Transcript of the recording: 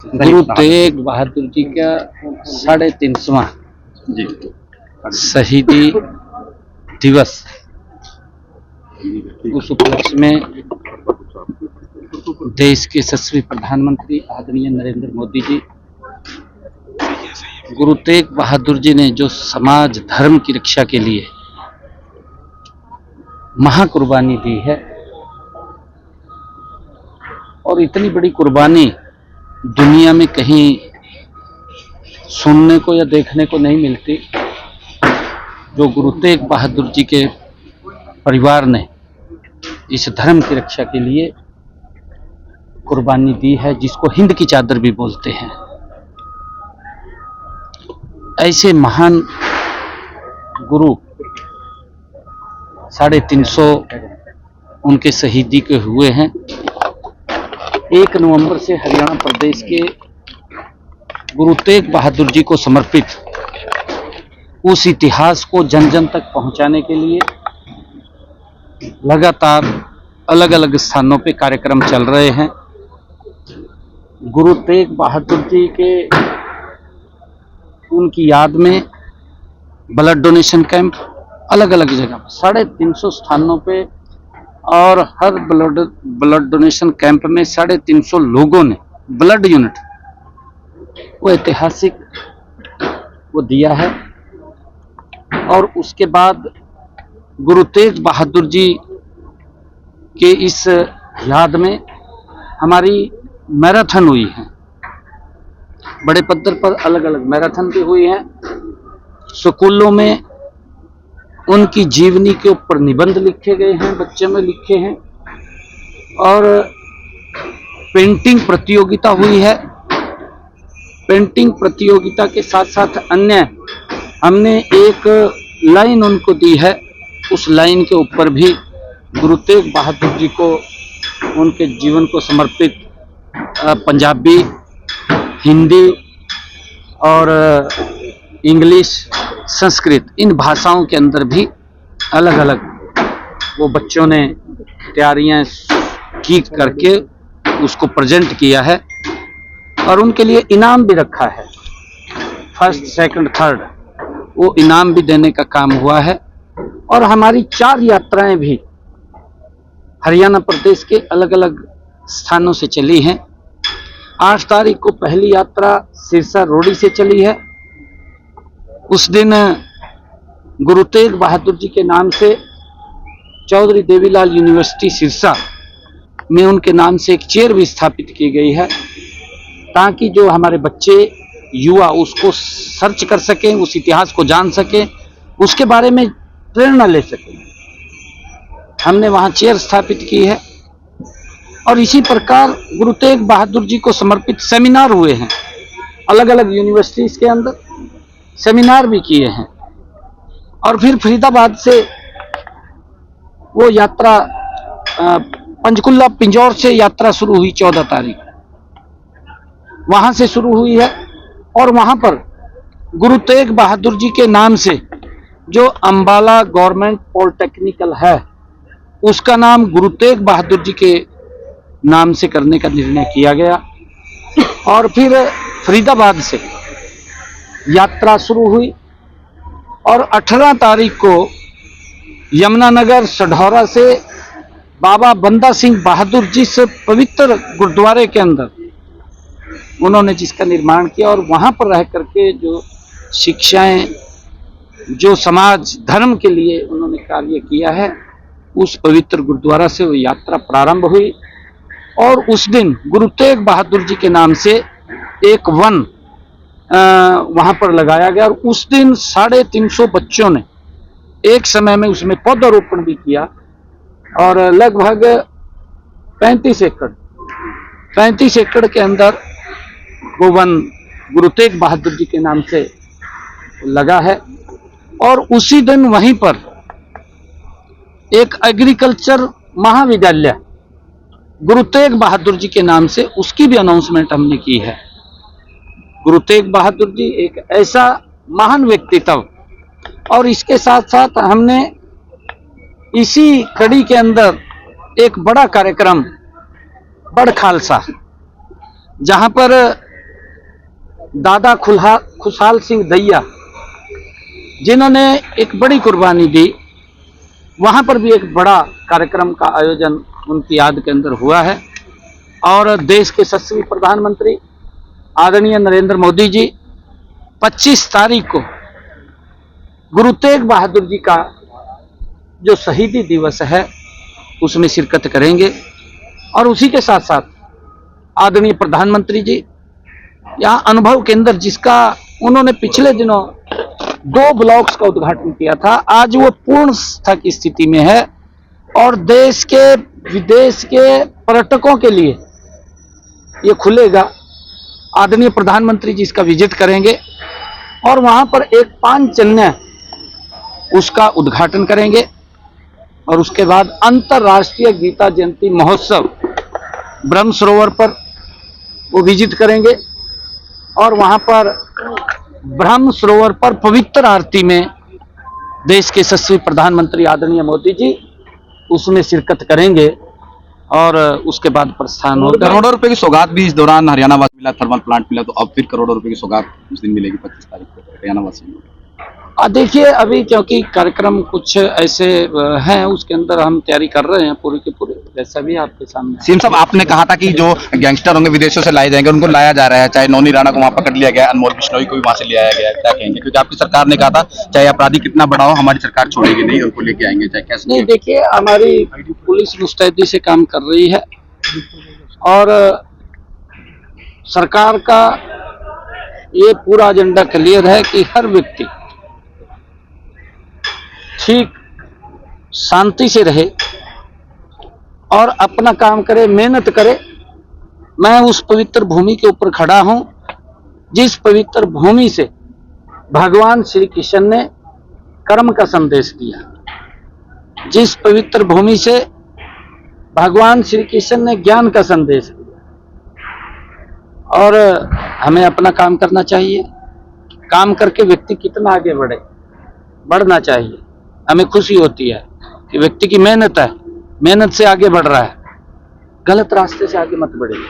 गुरु तेग बहादुर जी का 350वां शहीदी दिवस, उस उपलक्ष्य में देश के यशस्वी प्रधानमंत्री आदरणीय नरेंद्र मोदी जी, गुरु तेग बहादुर जी ने जो समाज धर्म की रक्षा के लिए महाकुर्बानी दी है, और इतनी बड़ी कुर्बानी दुनिया में कहीं सुनने को या देखने को नहीं मिलती, जो गुरु तेग बहादुर जी के परिवार ने इस धर्म की रक्षा के लिए कुर्बानी दी है, जिसको हिंद की चादर भी बोलते हैं। ऐसे महान गुरु 350 उनके शहीदी के हुए हैं। 1 नवंबर से हरियाणा प्रदेश के गुरु तेग बहादुर जी को समर्पित उस इतिहास को जन जन तक पहुंचाने के लिए लगातार अलग अलग स्थानों पे कार्यक्रम चल रहे हैं। गुरु तेग बहादुर जी के उनकी याद में ब्लड डोनेशन कैंप अलग अलग जगह 350 स्थानों पे, और हर ब्लड डोनेशन कैंप में 350 लोगों ने ब्लड यूनिट वो ऐतिहासिक वो दिया है। और उसके बाद गुरु तेग बहादुर जी के इस याद में हमारी मैराथन हुई है, बड़े पद्धर पर अलग अलग मैराथन भी हुई हैं। स्कूलों में उनकी जीवनी के ऊपर निबंध लिखे गए हैं, बच्चे में लिखे हैं, और पेंटिंग प्रतियोगिता हुई है। पेंटिंग प्रतियोगिता के साथ साथ अन्य हमने एक लाइन उनको दी है, उस लाइन के ऊपर भी गुरु तेग बहादुर जी को उनके जीवन को समर्पित पंजाबी, हिंदी और इंग्लिश, संस्कृत, इन भाषाओं के अंदर भी अलग अलग वो बच्चों ने तैयारियां की करके उसको प्रेजेंट किया है, और उनके लिए इनाम भी रखा है। 1st, 2nd, 3rd वो इनाम भी देने का काम हुआ है। और हमारी 4 यात्राएं भी हरियाणा प्रदेश के अलग अलग स्थानों से चली हैं। 8 तारीख को पहली यात्रा सिरसा रोडी से चली है। उस दिन गुरु तेग बहादुर जी के नाम से चौधरी देवीलाल यूनिवर्सिटी सिरसा में उनके नाम से एक चेयर भी स्थापित की गई है, ताकि जो हमारे बच्चे युवा उसको सर्च कर सकें, उस इतिहास को जान सकें, उसके बारे में प्रेरणा ले सकें। हमने वहां चेयर स्थापित की है। और इसी प्रकार गुरु तेग बहादुर जी को समर्पित सेमिनार हुए हैं, अलग अलग यूनिवर्सिटीज के अंदर सेमिनार भी किए हैं। और फिर फरीदाबाद से वो यात्रा पंचकुला पिंजौर से यात्रा शुरू हुई 14 तारीख, वहां से शुरू हुई है। और वहां पर गुरु तेग बहादुर जी के नाम से जो अंबाला गवर्नमेंट पॉलिटेक्निकल है, उसका नाम गुरु तेग बहादुर जी के नाम से करने का निर्णय किया गया। और फिर फरीदाबाद से यात्रा शुरू हुई, और 18 तारीख को यमुनानगर सढौरा से बाबा बंदा सिंह बहादुर जिस पवित्र गुरुद्वारे के अंदर उन्होंने जिसका निर्माण किया, और वहां पर रह करके जो शिक्षाएं, जो समाज धर्म के लिए उन्होंने कार्य किया है, उस पवित्र गुरुद्वारा से वो यात्रा प्रारंभ हुई। और उस दिन गुरु तेग बहादुर जी के नाम से एक वन वहां पर लगाया गया, और उस दिन 350 बच्चों ने एक समय में उसमें पौधारोपण भी किया। और लगभग 35 एकड़ के अंदर वो वन गुरु तेग बहादुर जी के नाम से लगा है। और उसी दिन वहीं पर एक एग्रीकल्चर महाविद्यालय गुरु तेग बहादुर जी के नाम से, उसकी भी अनाउंसमेंट हमने की है। गुरु तेग बहादुर जी एक ऐसा महान व्यक्तित्व, और इसके साथ साथ हमने इसी कड़ी के अंदर एक बड़ा कार्यक्रम बड़ खालसा, जहां पर दादा खुशहाल सिंह दैया, जिन्होंने एक बड़ी कुर्बानी दी। वहां पर भी एक बड़ा कार्यक्रम का आयोजन उनकी याद के अंदर हुआ है। और देश के यशस्वी प्रधानमंत्री आदरणीय नरेंद्र मोदी जी 25 तारीख को गुरु तेग बहादुर जी का जो शहीदी दिवस है उसमें शिरकत करेंगे। और उसी के साथ साथ आदरणीय प्रधानमंत्री जी यहाँ अनुभव केंद्र, जिसका उन्होंने पिछले दिनों 2 ब्लॉक्स का उद्घाटन किया था, आज वो पूर्ण अवस्था की स्थिति में है और देश के विदेश के पर्यटकों के लिए ये खुलेगा। आदरणीय प्रधानमंत्री जी इसका विजिट करेंगे और वहां पर एक पांचजन्य उसका उद्घाटन करेंगे। और उसके बाद अंतर्राष्ट्रीय गीता जयंती महोत्सव ब्रह्म सरोवर पर वो विजिट करेंगे और वहां पर ब्रह्म सरोवर पर पवित्र आरती में देश के यशस्वी प्रधानमंत्री आदरणीय मोदी जी उसमें शिरकत करेंगे और उसके बाद प्रस्थान होगा। करोड़ों रुपए की सौगात भी इस दौरान हरियाणा वासी मिला, थर्मल प्लांट मिला, तो अब फिर करोड़ों रुपए की सौगात उस दिन मिलेगी 25 तारीख को हरियाणा वासी को। देखिए, अभी क्योंकि कार्यक्रम कुछ ऐसे हैं, उसके अंदर हम तैयारी कर रहे हैं पूरी की पूरी, जैसा भी आपके सामने। सीएम साहब, आपने कहा था कि जो गैंगस्टर होंगे विदेशों से लाए जाएंगे, उनको लाया जा रहा है, चाहे नौनी राणा को वहां पकड़ लिया गया, अनमोल बिश्नोई को भी वहां से ले आया गया, क्या कहेंगे? क्योंकि आपकी सरकार ने कहा था चाहे अपराधी कितना बड़ा हो हमारी सरकार छोड़ेगी नहीं, उनको लेके आएंगे चाहे कैसे। नहीं, देखिए, हमारी पुलिस मुस्तैदी से काम कर रही है और सरकार का ये पूरा एजेंडा क्लियर है कि हर व्यक्ति ठीक शांति से रहे और अपना काम करे, मेहनत करे। मैं उस पवित्र भूमि के ऊपर खड़ा हूं जिस पवित्र भूमि से भगवान श्री कृष्ण ने कर्म का संदेश दिया, जिस पवित्र भूमि से भगवान श्री कृष्ण ने ज्ञान का संदेश दिया। और हमें अपना काम करना चाहिए। काम करके व्यक्ति कितना आगे बढ़ना चाहिए। हमें खुशी होती है कि व्यक्ति की मेहनत है, मेहनत से आगे बढ़ रहा है, गलत रास्ते से आगे मत बढ़िए।